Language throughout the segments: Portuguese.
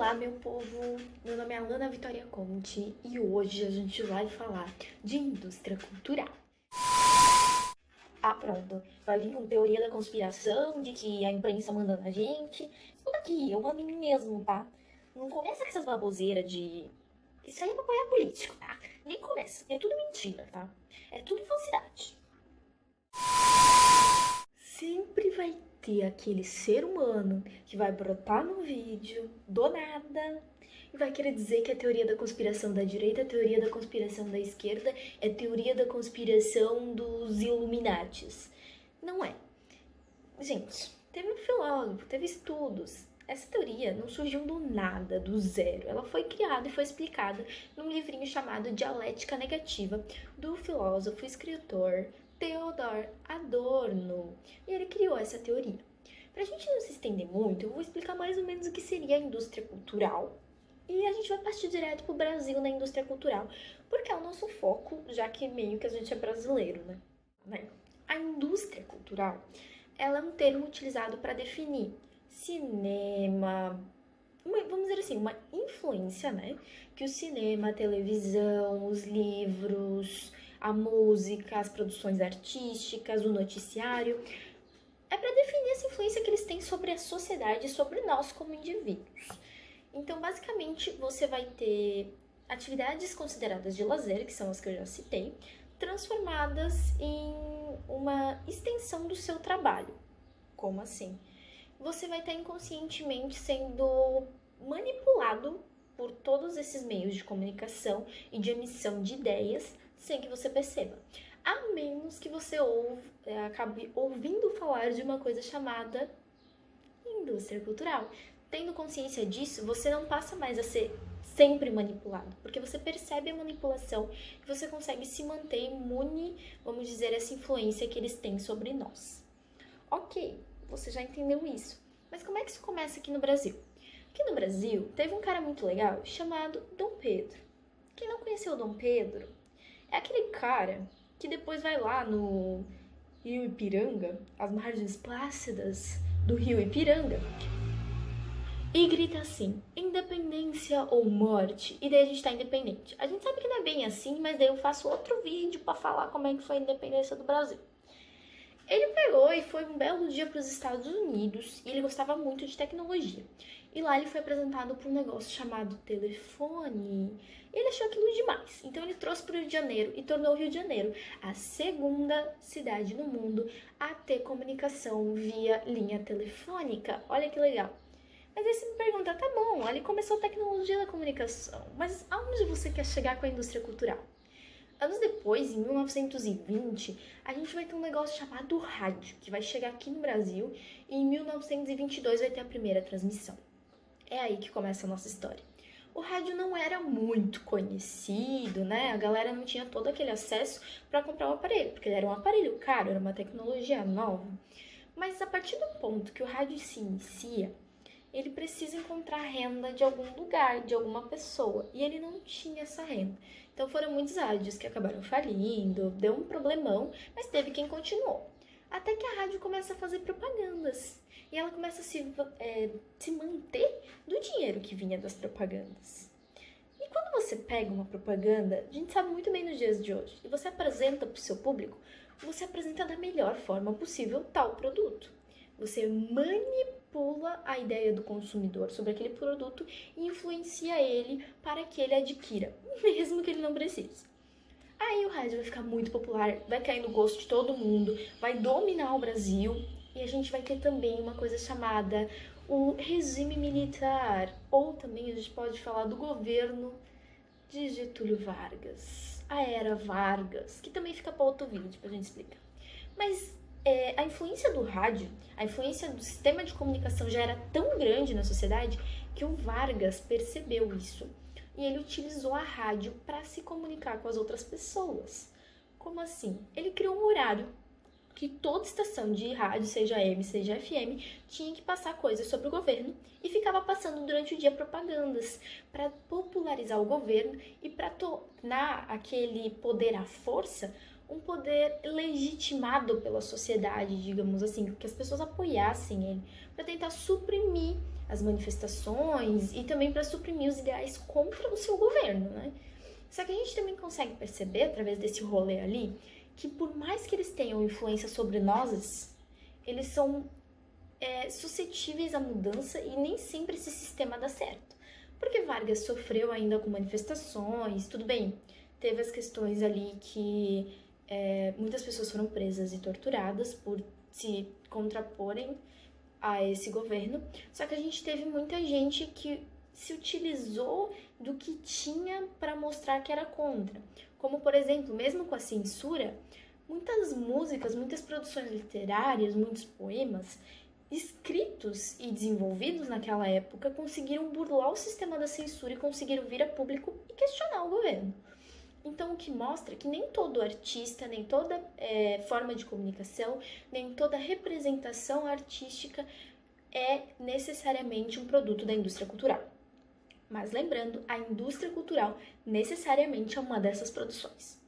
Olá, meu povo! Meu nome é Alana Vitória Conte e hoje a gente vai falar de indústria cultural. Ah, pronto. Vai vir com teoria da conspiração, de que a imprensa manda na gente. Escuta aqui, eu mando em mim mesmo, tá? Não começa com essas baboseiras de... Isso aí é pra apoiar político, tá? Nem começa. É tudo mentira, tá? É tudo falsidade. Sempre vai ter aquele ser humano que vai brotar no vídeo, do nada, e vai querer dizer que a teoria da conspiração da direita, a teoria da conspiração da esquerda, é teoria da conspiração dos Illuminatis. Não é. Gente, teve um filósofo, teve estudos. Essa teoria não surgiu do nada, do zero. Ela foi criada e foi explicada num livrinho chamado Dialética Negativa, do filósofo e escritor Theodor Adorno. E ele criou essa teoria. Para a gente não se estender muito, eu vou explicar mais ou menos o que seria a indústria cultural. E a gente vai partir direto para o Brasil na indústria cultural, porque é o nosso foco, já que meio que a gente é brasileiro, né? A indústria cultural, ela é um termo utilizado para definir cinema, vamos dizer assim, uma influência, né? Que o cinema, a televisão, os livros, a música, as produções artísticas, o noticiário, é para definir essa influência que eles têm sobre a sociedade e sobre nós como indivíduos. Então, basicamente, você vai ter atividades consideradas de lazer, que são as que eu já citei, transformadas em uma extensão do seu trabalho. Como assim? Você vai estar inconscientemente sendo manipulado por todos esses meios de comunicação e de emissão de ideias sem que você perceba. A menos que você acabe ouvindo falar de uma coisa chamada indústria cultural. Tendo consciência disso, você não passa mais a ser sempre manipulado, porque você percebe a manipulação e você consegue se manter imune, vamos dizer, a essa influência que eles têm sobre nós. Ok, você já entendeu isso. Mas como é que isso começa aqui no Brasil? Aqui no Brasil, teve um cara muito legal chamado Dom Pedro. Quem não conheceu o Dom Pedro é aquele cara que depois vai lá no Rio Ipiranga, as margens plácidas do Rio Ipiranga, e grita assim, independência ou morte, e daí a gente tá independente. A gente sabe que não é bem assim, mas daí eu faço outro vídeo pra falar como é que foi a independência do Brasil. Ele pegou e foi um belo dia para os Estados Unidos e ele gostava muito de tecnologia. E lá ele foi apresentado para um negócio chamado telefone. E ele achou aquilo demais. Então ele trouxe para o Rio de Janeiro e tornou o Rio de Janeiro a segunda cidade no mundo a ter comunicação via linha telefônica. Olha que legal. Mas aí você me pergunta, tá bom, ali começou a tecnologia da comunicação, mas aonde você quer chegar com a indústria cultural? Anos depois, em 1920, a gente vai ter um negócio chamado rádio, que vai chegar aqui no Brasil e em 1922 vai ter a primeira transmissão. É aí que começa a nossa história. O rádio não era muito conhecido, né? A galera não tinha todo aquele acesso para comprar o aparelho, porque ele era um aparelho caro, era uma tecnologia nova. Mas a partir do ponto que o rádio se inicia, ele precisa encontrar renda de algum lugar, de alguma pessoa, e ele não tinha essa renda. Então foram muitos rádios que acabaram falindo, deu um problemão, mas teve quem continuou. Até que a rádio começa a fazer propagandas, e ela começa a se manter do dinheiro que vinha das propagandas. E quando você pega uma propaganda, a gente sabe muito bem nos dias de hoje, e você apresenta para o seu público, você apresenta da melhor forma possível tal produto. Você manipula a ideia do consumidor sobre aquele produto e influencia ele para que ele adquira, mesmo que ele não precise. Aí o rádio vai ficar muito popular, vai cair no gosto de todo mundo, vai dominar o Brasil e a gente vai ter também uma coisa chamada o regime militar, ou também a gente pode falar do governo de Getúlio Vargas, a era Vargas, que também fica para outro vídeo pra gente explicar. Mas a influência do rádio, a influência do sistema de comunicação já era tão grande na sociedade que o Vargas percebeu isso. E ele utilizou a rádio para se comunicar com as outras pessoas. Como assim? Ele criou um horário que toda estação de rádio, seja AM, seja FM, tinha que passar coisas sobre o governo e ficava passando durante o dia propagandas para popularizar o governo e para tornar aquele poder à força um poder legitimado pela sociedade, digamos assim, que as pessoas apoiassem ele, para tentar suprimir as manifestações e também para suprimir os ideais contra o seu governo, né? Só que a gente também consegue perceber, através desse rolê ali, que por mais que eles tenham influência sobre nós, eles são suscetíveis à mudança e nem sempre esse sistema dá certo. Porque Vargas sofreu ainda com manifestações, tudo bem, teve as questões ali que muitas pessoas foram presas e torturadas por se contraporem a esse governo, só que a gente teve muita gente que se utilizou do que tinha para mostrar que era contra. Como, por exemplo, mesmo com a censura, muitas músicas, muitas produções literárias, muitos poemas escritos e desenvolvidos naquela época conseguiram burlar o sistema da censura e conseguiram vir a público e questionar o governo. Então, o que mostra que nem todo artista, nem toda forma de comunicação, nem toda representação artística é necessariamente um produto da indústria cultural. Mas lembrando, a indústria cultural necessariamente é uma dessas produções.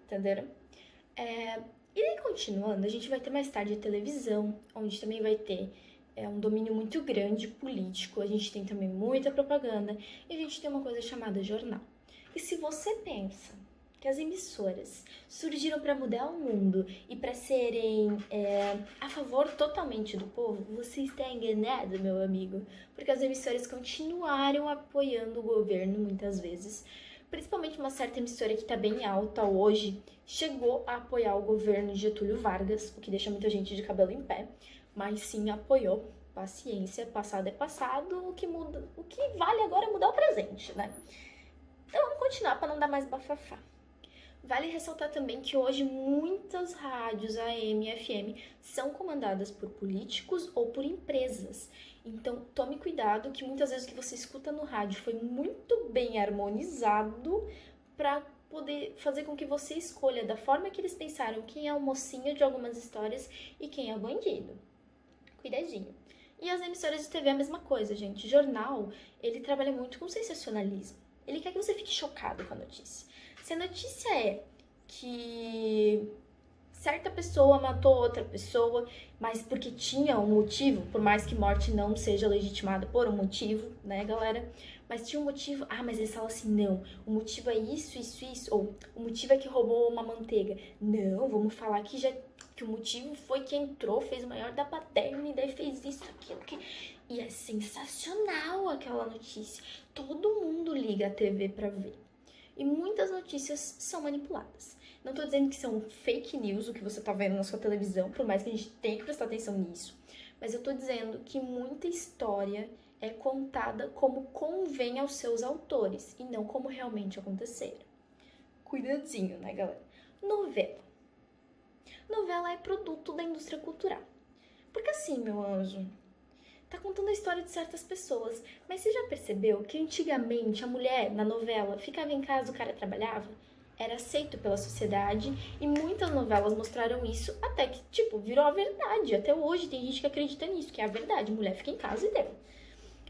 Entenderam? E aí, continuando, a gente vai ter mais tarde a televisão, onde também vai ter um domínio muito grande político, a gente tem também muita propaganda, e a gente tem uma coisa chamada jornal. E se você pensa que as emissoras surgiram para mudar o mundo e para serem a favor totalmente do povo, você está enganado, meu amigo, porque as emissoras continuaram apoiando o governo muitas vezes, principalmente uma certa emissora que está bem alta hoje, chegou a apoiar o governo de Getúlio Vargas, o que deixa muita gente de cabelo em pé, mas sim apoiou. Paciência, passado é passado, o que vale agora é mudar o presente, né? Então vamos continuar para não dar mais bafafá. Vale ressaltar também que hoje muitas rádios AM e FM são comandadas por políticos ou por empresas. Então tome cuidado que muitas vezes o que você escuta no rádio foi muito bem harmonizado para poder fazer com que você escolha da forma que eles pensaram quem é o mocinho de algumas histórias e quem é o bandido. Cuidadinho. E as emissoras de TV é a mesma coisa, gente. Jornal, ele trabalha muito com sensacionalismo. Ele quer que você fique chocado com a notícia. Se a notícia é que certa pessoa matou outra pessoa, mas porque tinha um motivo, por mais que morte não seja legitimada por um motivo, né, galera? Mas tinha um motivo, mas eles falam assim, não, o motivo é isso, isso, isso, ou o motivo é que roubou uma manteiga. Não, vamos falar que o motivo foi que entrou, fez o maior da paterna e daí fez isso, aquilo, que... E é sensacional aquela notícia. Todo mundo liga a TV pra ver. E muitas notícias são manipuladas. Não tô dizendo que são fake news o que você tá vendo na sua televisão, por mais que a gente tenha que prestar atenção nisso. Mas eu tô dizendo que muita história é contada como convém aos seus autores e não como realmente aconteceram. Cuidadinho, né, galera? Novela. Novela é produto da indústria cultural. Porque assim, meu anjo, tá contando a história de certas pessoas. Mas você já percebeu que antigamente a mulher na novela ficava em casa, o cara trabalhava? Era aceito pela sociedade e muitas novelas mostraram isso até que, virou a verdade. Até hoje tem gente que acredita nisso, que é a verdade. Mulher fica em casa e deu.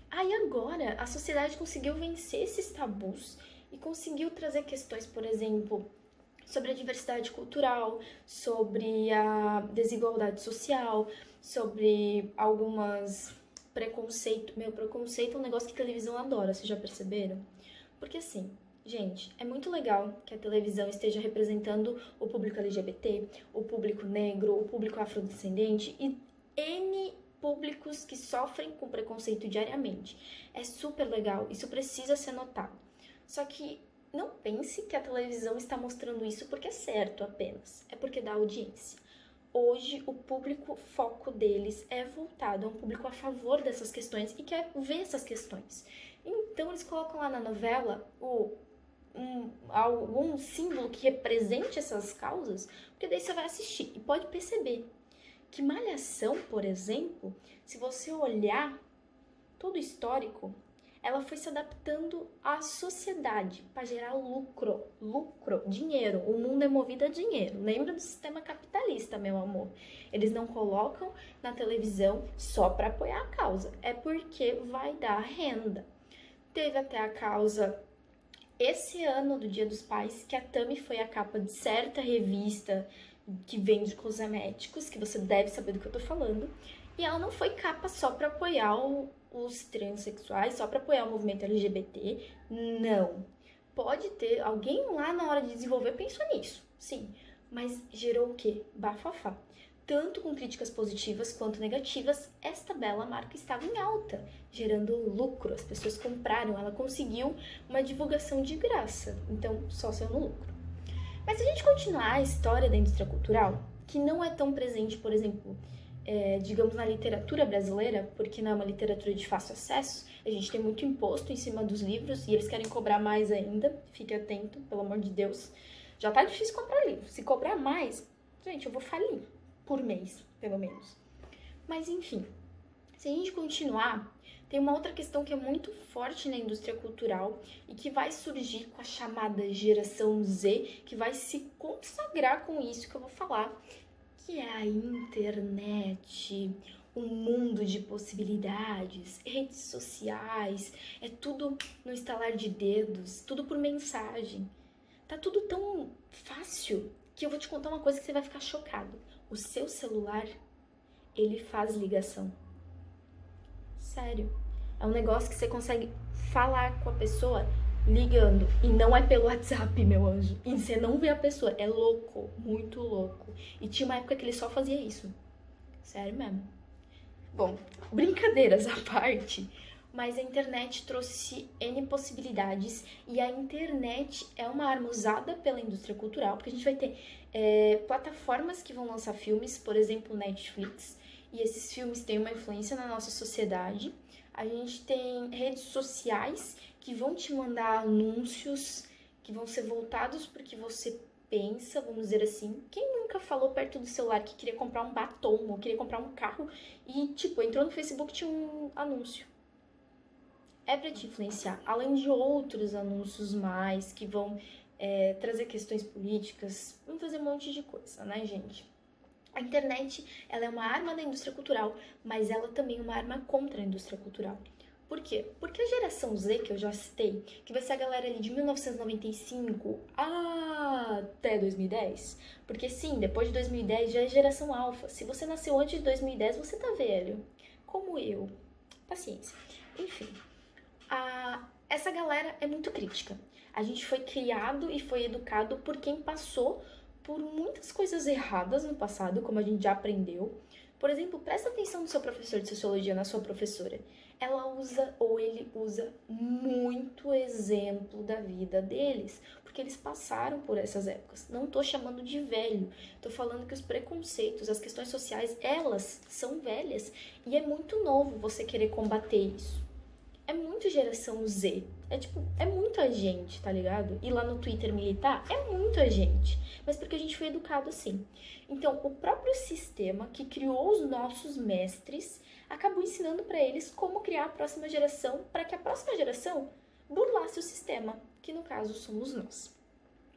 Aí agora a sociedade conseguiu vencer esses tabus e conseguiu trazer questões, por exemplo, sobre a diversidade cultural, sobre a desigualdade social, sobre algumas preconceito. Meu, preconceito é um negócio que a televisão adora, vocês já perceberam? Porque assim, gente, é muito legal que a televisão esteja representando o público LGBT, o público negro, o público afrodescendente e N públicos que sofrem com preconceito diariamente. É super legal, isso precisa ser notado. Só que não pense que a televisão está mostrando isso porque é certo apenas, é porque dá audiência. Hoje, o público foco deles é voltado a um público a favor dessas questões e quer ver essas questões. Então, eles colocam lá na novela algum símbolo que represente essas causas, porque daí você vai assistir e pode perceber que Malhação, por exemplo, se você olhar todo o histórico, ela foi se adaptando à sociedade para gerar lucro, dinheiro. O mundo é movido a dinheiro. Lembra do sistema capitalista, meu amor. Eles não colocam na televisão só para apoiar a causa, é porque vai dar renda. Teve até a causa esse ano do Dia dos Pais, que a Tami foi a capa de certa revista que vende cosméticos, que você deve saber do que eu tô falando, e ela não foi capa só para apoiar os transexuais só para apoiar o movimento LGBT. Não. Pode ter, alguém lá na hora de desenvolver pensou nisso, sim. Mas gerou o quê? Bafafá. Tanto com críticas positivas quanto negativas, esta bela marca estava em alta, gerando lucro. As pessoas compraram, ela conseguiu uma divulgação de graça, então só saiu no lucro. Mas se a gente continuar a história da indústria cultural, que não é tão presente, por exemplo, digamos, na literatura brasileira, porque não é uma literatura de fácil acesso, a gente tem muito imposto em cima dos livros e eles querem cobrar mais ainda, fique atento, pelo amor de Deus. Já tá difícil comprar livro, se cobrar mais, gente, eu vou falir por mês, pelo menos. Mas enfim, se a gente continuar, tem uma outra questão que é muito forte na indústria cultural e que vai surgir com a chamada geração Z, que vai se consagrar com isso que eu vou falar, que é a internet, um mundo de possibilidades, redes sociais, é tudo no estalar de dedos, tudo por mensagem. Tá tudo tão fácil que eu vou te contar uma coisa que você vai ficar chocado. O seu celular, ele faz ligação. Sério. É um negócio que você consegue falar com a pessoa ligando. E não é pelo WhatsApp, meu anjo. E você não vê a pessoa. É louco. Muito louco. E tinha uma época que ele só fazia isso. Sério mesmo. Bom, brincadeiras à parte. Mas a internet trouxe N possibilidades. E a internet é uma arma usada pela indústria cultural. Porque a gente vai ter plataformas que vão lançar filmes. Por exemplo, Netflix. E esses filmes têm uma influência na nossa sociedade. A gente tem redes sociais que vão te mandar anúncios que vão ser voltados para o que você pensa, vamos dizer assim. Quem nunca falou perto do celular que queria comprar um batom ou queria comprar um carro e, tipo, entrou no Facebook e tinha um anúncio? É para te influenciar, além de outros anúncios mais que vão trazer questões políticas, vão trazer um monte de coisa, né, gente? A internet, ela é uma arma da indústria cultural, mas ela também é uma arma contra a indústria cultural. Por quê? Porque a geração Z, que eu já citei, que vai ser a galera ali de 1995 até 2010, porque sim, depois de 2010 já é geração alfa. Se você nasceu antes de 2010, você tá velho. Como eu. Paciência. Enfim, essa galera é muito crítica. A gente foi criado e foi educado por quem passou por muitas coisas erradas no passado, como a gente já aprendeu. Por exemplo, presta atenção no seu professor de sociologia, na sua professora. Ela usa ou ele usa muito exemplo da vida deles, porque eles passaram por essas épocas. Não tô chamando de velho, tô falando que os preconceitos, as questões sociais, elas são velhas e é muito novo você querer combater isso. É muito geração Z. É muita gente, tá ligado? E lá no Twitter militar, é muita gente. Mas porque a gente foi educado assim. Então, o próprio sistema que criou os nossos mestres acabou ensinando pra eles como criar a próxima geração, para que a próxima geração burlasse o sistema, que no caso somos nós.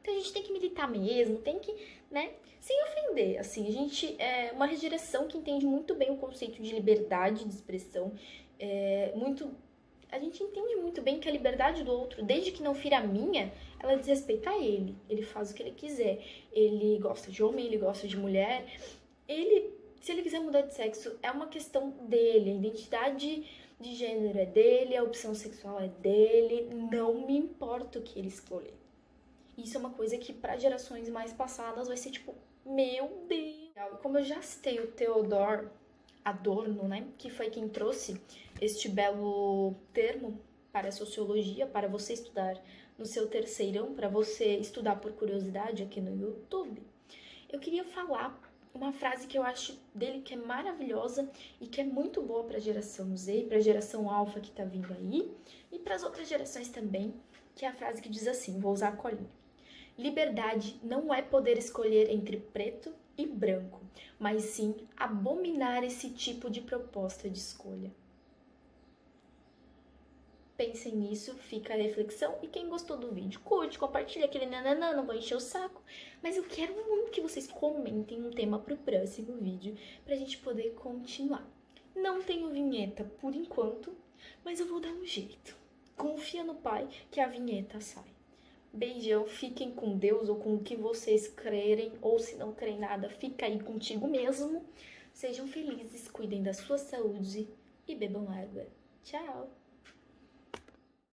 Então a gente tem que militar mesmo, tem que, né, sem ofender, assim, a gente é uma geração que entende muito bem o conceito de liberdade de expressão, a gente entende muito bem que a liberdade do outro, desde que não fira a minha, ela diz respeito a ele. Ele faz o que ele quiser. Ele gosta de homem, ele gosta de mulher. Se ele quiser mudar de sexo, é uma questão dele. A identidade de gênero é dele, a opção sexual é dele. Não me importa o que ele escolher. Isso é uma coisa que para gerações mais passadas vai ser tipo, meu Deus. Como eu já citei o Theodor Adorno, né, que foi quem trouxe este belo termo para a sociologia, para você estudar no seu terceirão, para você estudar por curiosidade aqui no YouTube, eu queria falar uma frase que eu acho dele que é maravilhosa e que é muito boa para a geração Z, para a geração alfa que tá vindo aí, e para as outras gerações também, que é a frase que diz assim, vou usar a colinha. Liberdade não é poder escolher entre preto e branco, mas sim abominar esse tipo de proposta de escolha. Pensem nisso, fica a reflexão. E quem gostou do vídeo, curte, compartilha aquele nananã, não vou encher o saco. Mas eu quero muito que vocês comentem um tema pro próximo vídeo, pra gente poder continuar. Não tenho vinheta por enquanto, mas eu vou dar um jeito. Confia no pai que a vinheta sai. Beijão, fiquem com Deus ou com o que vocês crerem, ou se não crerem nada, fica aí contigo mesmo. Sejam felizes, cuidem da sua saúde e bebam água. Tchau!